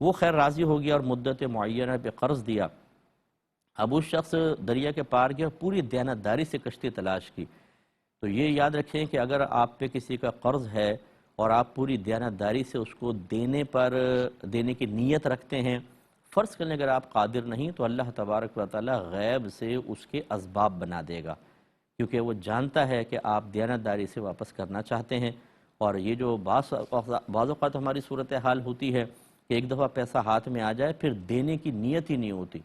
وہ خیر راضی ہو گیا اور مدت معینہ پہ قرض دیا۔ اب اس شخص دریا کے پار گیا، پوری دیانتداری سے کشتی تلاش کی۔ تو یہ یاد رکھیں کہ اگر آپ پہ کسی کا قرض ہے اور آپ پوری دیانتداری سے اس کو دینے کی نیت رکھتے ہیں، فرض کریں اگر آپ قادر نہیں تو اللہ تبارک و تعالی غیب سے اس کے اسباب بنا دے گا، کیونکہ وہ جانتا ہے کہ آپ دیانتداری سے واپس کرنا چاہتے ہیں۔ اور یہ جو بعض اوقات ہماری صورتحال ہوتی ہے کہ ایک دفعہ پیسہ ہاتھ میں آ جائے پھر دینے کی نیت ہی نہیں ہوتی،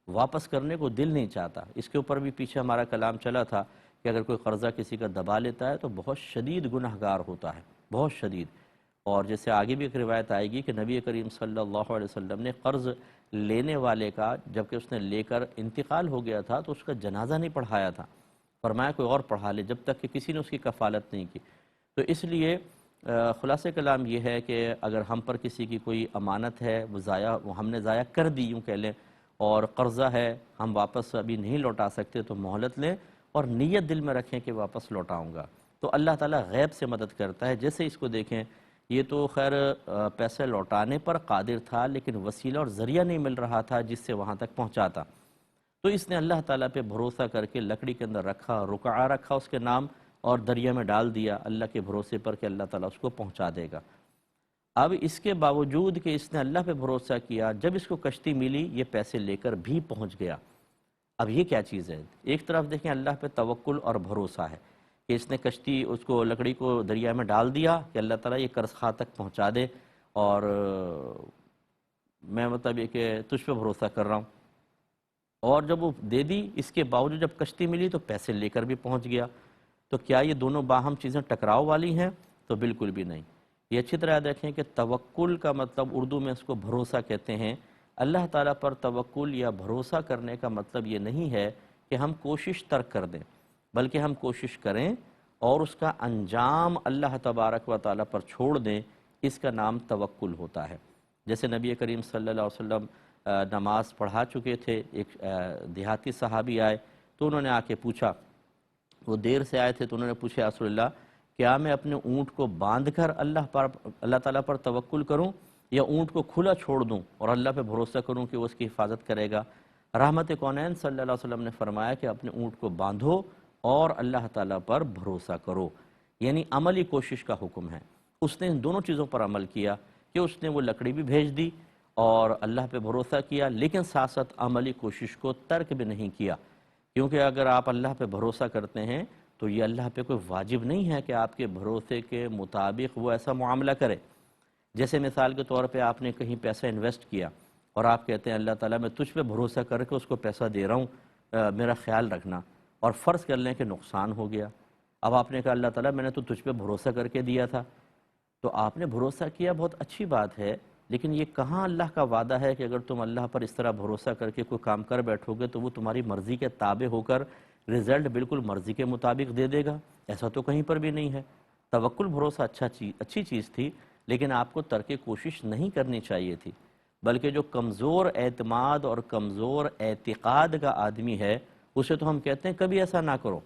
واپس کرنے کو دل نہیں چاہتا۔ اس کے اوپر بھی پیچھے ہمارا کلام چلا تھا کہ اگر کوئی قرضہ کسی کا دبا لیتا ہے تو بہت شدید گنہگار ہوتا ہے، بہت شدید۔ اور جیسے آگے بھی ایک روایت آئے گی کہ نبی کریم صلی اللہ علیہ وسلم نے قرض لینے والے کا جبکہ اس نے لے کر انتقال ہو گیا تھا تو اس کا جنازہ نہیں پڑھایا تھا، فرمایا کوئی اور پڑھا لے، جب تک کہ کسی نے اس کی کفالت نہیں کی۔ تو اس لیے خلاصہ کلام یہ ہے کہ اگر ہم پر کسی کی کوئی امانت ہے وہ ہم نے ضائع کر دی یوں کہہ لیں، اور قرضہ ہے ہم واپس ابھی نہیں لوٹا سکتے تو مہلت لیں اور نیت دل میں رکھیں کہ واپس لوٹاؤں گا، تو اللہ تعالیٰ غیب سے مدد کرتا ہے۔ جیسے اس کو دیکھیں، یہ تو خیر پیسے لوٹانے پر قادر تھا لیکن وسیلہ اور ذریعہ نہیں مل رہا تھا جس سے وہاں تک پہنچاتا، تو اس نے اللہ تعالیٰ پہ بھروسہ کر کے لکڑی کے اندر رکھا، رکعہ رکھا اس کے نام، اور دریا میں ڈال دیا اللہ کے بھروسے پر کہ اللہ تعالیٰ اس کو پہنچا دے گا۔ اب اس کے باوجود کہ اس نے اللہ پہ بھروسہ کیا، جب اس کو کشتی ملی یہ پیسے لے کر بھی پہنچ گیا۔ اب یہ کیا چیز ہے؟ ایک طرف دیکھیں اللہ پہ توکل اور بھروسہ ہے کہ اس نے کشتی اس کو لکڑی کو دریا میں ڈال دیا کہ اللہ تعالیٰ یہ قرض خواہ تک پہنچا دے، اور میں مطلب یہ کہ تجھ پہ بھروسہ کر رہا ہوں، اور جب وہ دے دی اس کے باوجود جب کشتی ملی تو پیسے لے کر بھی پہنچ گیا۔ تو کیا یہ دونوں باہم چیزیں ٹکراؤ والی ہیں؟ تو بالکل بھی نہیں۔ یہ اچھی طرح یاد رکھیں کہ توکل کا مطلب اردو میں اس کو بھروسہ کہتے ہیں۔ اللہ تعالیٰ پر توکل یا بھروسہ کرنے کا مطلب یہ نہیں ہے کہ ہم کوشش ترک کر دیں، بلکہ ہم کوشش کریں اور اس کا انجام اللہ تبارک و تعالیٰ پر چھوڑ دیں، اس کا نام توکل ہوتا ہے۔ جیسے نبی کریم صلی اللہ علیہ وسلم نماز پڑھا چکے تھے، ایک دیہاتی صحابی آئے تو انہوں نے آ کے پوچھا، وہ دیر سے آئے تھے تو انہوں نے پوچھا رسول اللہ کیا میں اپنے اونٹ کو باندھ کر اللہ تعالیٰ پر توکل کروں یا اونٹ کو کھلا چھوڑ دوں اور اللہ پہ بھروسہ کروں کہ وہ اس کی حفاظت کرے گا؟ رحمت کونین صلی اللہ علیہ وسلم نے فرمایا کہ اپنے اونٹ کو باندھو اور اللہ تعالیٰ پر بھروسہ کرو، یعنی عملی کوشش کا حکم ہے۔ اس نے ان دونوں چیزوں پر عمل کیا کہ اس نے وہ لکڑی بھی بھیج دی اور اللہ پہ بھروسہ کیا، لیکن ساتھ ساتھ عملی کوشش کو ترک بھی نہیں کیا، کیونکہ اگر آپ اللہ پہ بھروسہ کرتے ہیں تو یہ اللہ پہ کوئی واجب نہیں ہے کہ آپ کے بھروسے کے مطابق وہ ایسا معاملہ کرے۔ جیسے مثال کے طور پہ آپ نے کہیں پیسہ انویسٹ کیا اور آپ کہتے ہیں اللہ تعالیٰ میں تجھ پہ بھروسہ کر کے اس کو پیسہ دے رہا ہوں، میرا خیال رکھنا، اور فرض کر لیں کہ نقصان ہو گیا۔ اب آپ نے کہا اللہ تعالیٰ میں نے تو تجھ پہ بھروسہ کر کے دیا تھا، تو آپ نے بھروسہ کیا، بہت اچھی بات ہے، لیکن یہ کہاں اللہ کا وعدہ ہے کہ اگر تم اللہ پر اس طرح بھروسہ کر کے کوئی کام کر بیٹھو گے تو وہ تمہاری مرضی کے تابع ہو کر رزلٹ بالکل مرضی کے مطابق دے دے گا؟ ایسا تو کہیں پر بھی نہیں ہے۔ توکل بھروسہ اچھی چیز تھی، لیکن آپ کو ترک کوشش نہیں کرنی چاہیے تھی، بلکہ جو کمزور اعتماد اور کمزور اعتقاد کا آدمی ہے اسے تو ہم کہتے ہیں کبھی ایسا نہ کرو،